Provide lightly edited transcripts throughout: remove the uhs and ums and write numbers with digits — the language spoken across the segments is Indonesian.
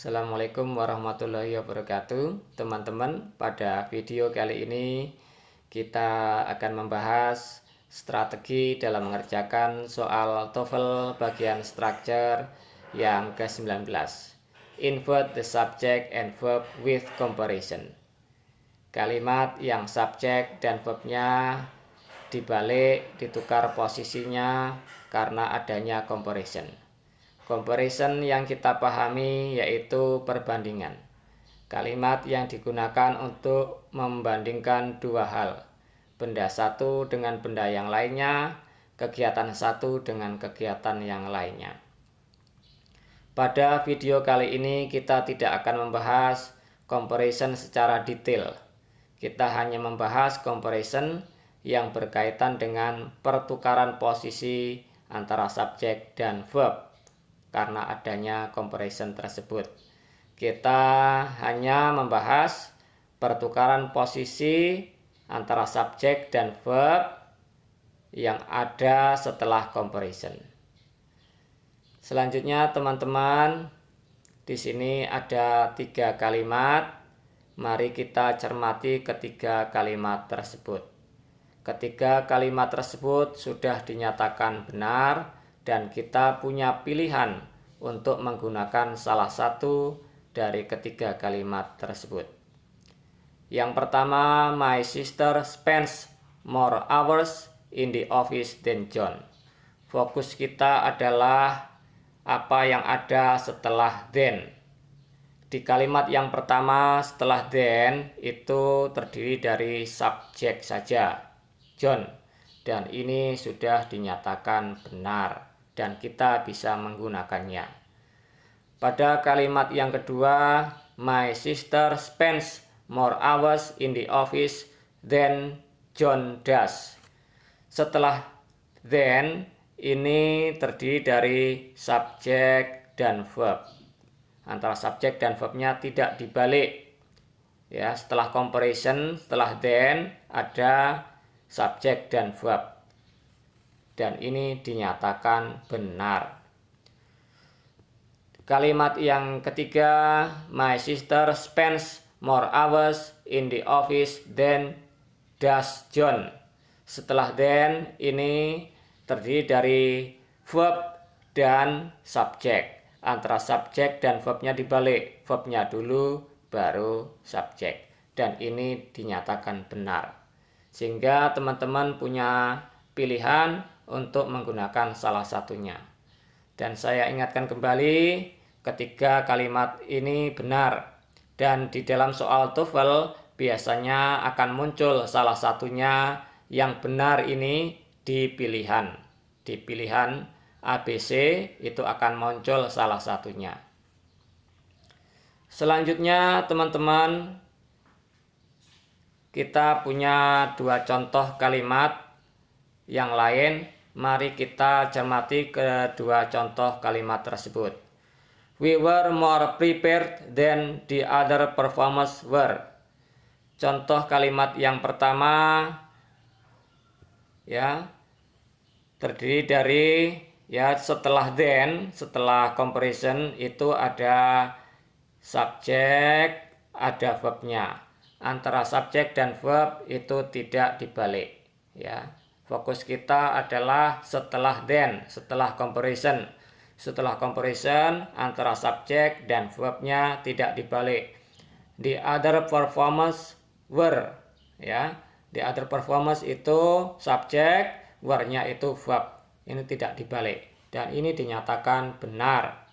Assalamualaikum warahmatullahi wabarakatuh. Teman-teman, pada video kali ini kita akan membahas strategi dalam mengerjakan soal TOEFL bagian structure yang ke-19. Invert the subject and verb with comparison. Kalimat yang subjek dan verbnya dibalik, ditukar posisinya karena adanya comparison. Comparison yang kita pahami yaitu perbandingan. Kalimat yang digunakan untuk membandingkan dua hal, benda satu dengan benda yang lainnya, kegiatan satu dengan kegiatan yang lainnya. Pada video kali ini kita tidak akan membahas comparison secara detail. Kita hanya membahas comparison yang berkaitan dengan pertukaran posisi antara subjek dan verb. Karena adanya comparison tersebut, kita hanya membahas pertukaran posisi antara subjek dan verb yang ada setelah comparison. Selanjutnya teman-teman, di sini ada 3 kalimat. Mari kita cermati ketiga kalimat tersebut. Ketiga kalimat tersebut sudah dinyatakan benar dan kita punya pilihan untuk menggunakan salah satu dari ketiga kalimat tersebut. Yang pertama, my sister spends more hours in the office than John. Fokus kita adalah apa yang ada setelah then. Di kalimat yang pertama setelah then itu terdiri dari subjek saja, John, dan ini sudah dinyatakan benar dan kita bisa menggunakannya. Pada kalimat yang kedua, my sister spends more hours in the office than John does. Setelah then ini terdiri dari subjek dan verb. Antara subjek dan verbnya tidak dibalik. Ya, setelah comparison, setelah then ada subjek dan verb. Dan ini dinyatakan benar. Kalimat yang ketiga, my sister spends more hours in the office than does John. Setelah then ini terdiri dari verb dan subjek. Antara subjek dan verbnya dibalik. Verbnya dulu baru subjek. Dan ini dinyatakan benar. Sehingga teman-teman punya pilihan untuk menggunakan salah satunya. Dan saya ingatkan kembali, ketiga kalimat ini benar. Dan di dalam soal TOEFL biasanya akan muncul salah satunya yang benar ini di pilihan. Di pilihan ABC itu akan muncul salah satunya. Selanjutnya teman-teman, kita punya 2 contoh kalimat yang lain. Mari kita cermati kedua contoh kalimat tersebut. We were more prepared than the other performers were. Contoh kalimat yang pertama ya terdiri dari setelah then, setelah comparison itu ada subjek, ada verbnya. Antara subjek dan verb itu tidak dibalik ya. Fokus kita adalah setelah then, setelah comparison. Setelah comparison antara subjek dan verbnya tidak dibalik. The other performers were ya. The other performers itu subjek, were-nya itu verb. Ini tidak dibalik dan ini dinyatakan benar.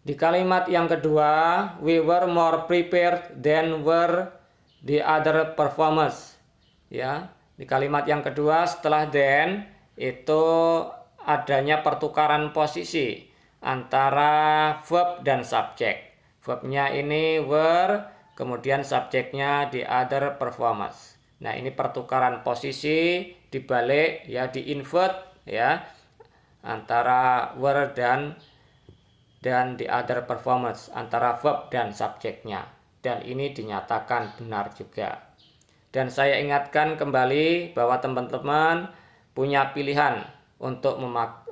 Di kalimat yang kedua, we were more prepared than were the other performers. Ya, di kalimat yang kedua setelah then itu adanya pertukaran posisi antara verb dan subjek. Verbnya ini were, kemudian subjeknya the other performers. Nah, ini pertukaran posisi dibalik ya, di invert ya, antara were dan the other performers, antara verb dan subjeknya. Dan ini dinyatakan benar juga. Dan saya ingatkan kembali bahwa teman-teman punya pilihan untuk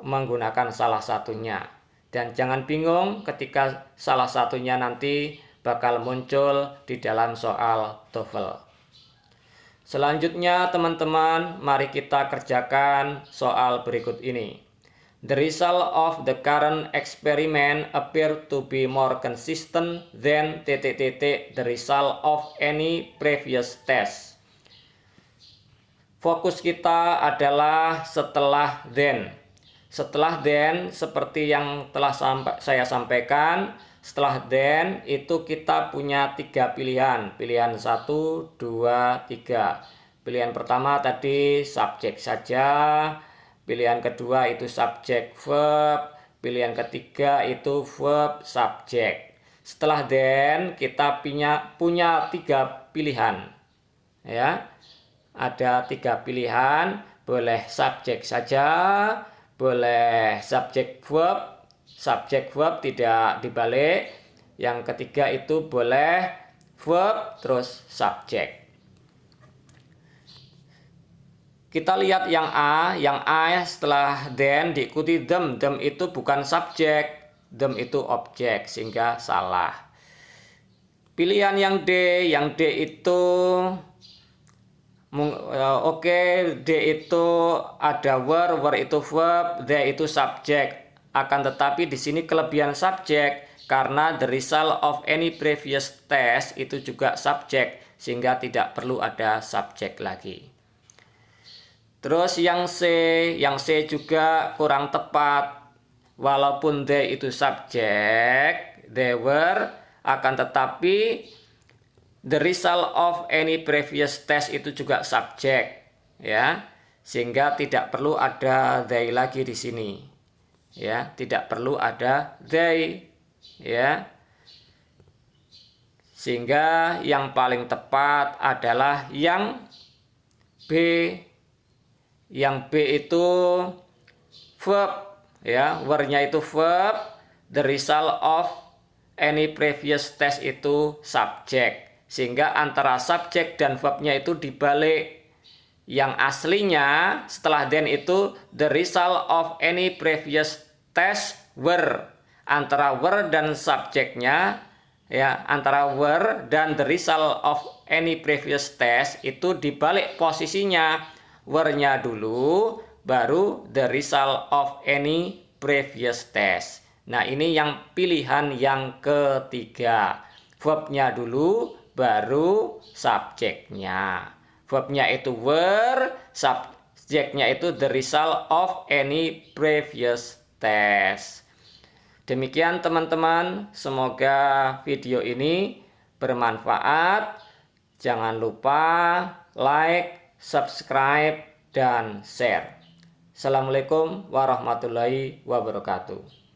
menggunakan salah satunya. Dan jangan bingung ketika salah satunya nanti bakal muncul di dalam soal TOEFL. Selanjutnya teman-teman, mari kita kerjakan soal berikut ini. The result of the current experiment appear to be more consistent than the result of any previous test. Fokus kita adalah setelah then. Setelah then, seperti yang telah saya sampaikan, setelah then itu kita punya 3 pilihan. Pilihan 1, 2, 3. Pilihan pertama tadi subjek saja. Pilihan kedua itu subjek verb. Pilihan ketiga itu verb subjek. Setelah then kita punya 3 pilihan. Ya. Ada 3 pilihan, boleh subjek saja, boleh subjek verb tidak dibalik. Yang ketiga itu boleh verb terus subjek. Kita lihat yang A setelah then diikuti them. Them itu bukan subjek, them itu objek, sehingga salah. Pilihan yang D itu D itu ada were itu verb, the itu subjek. Akan tetapi di sini kelebihan subjek karena the result of any previous test itu juga subjek, sehingga tidak perlu ada subjek lagi. Terus yang C juga kurang tepat. Walaupun they itu subjek, they were, akan tetapi the result of any previous test itu juga subjek, ya, sehingga tidak perlu ada they lagi di sini, ya, tidak perlu ada they, ya, sehingga yang paling tepat adalah yang B. Yang B itu verb, ya, were-nya itu verb, the result of any previous test itu subjek. Sehingga antara subjek dan verbnya itu dibalik. Yang aslinya setelah then itu the result of any previous test were. Antara were dan subjeknya, ya, antara were dan the result of any previous test itu dibalik posisinya. Were-nya dulu, baru the result of any previous test. Nah, ini yang pilihan yang ketiga. Verbnya dulu, baru subjeknya. Verbnya itu were, subjeknya itu the result of any previous test. Demikian teman-teman, semoga video ini bermanfaat. Jangan lupa like, subscribe, dan share. Assalamualaikum warahmatullahi wabarakatuh.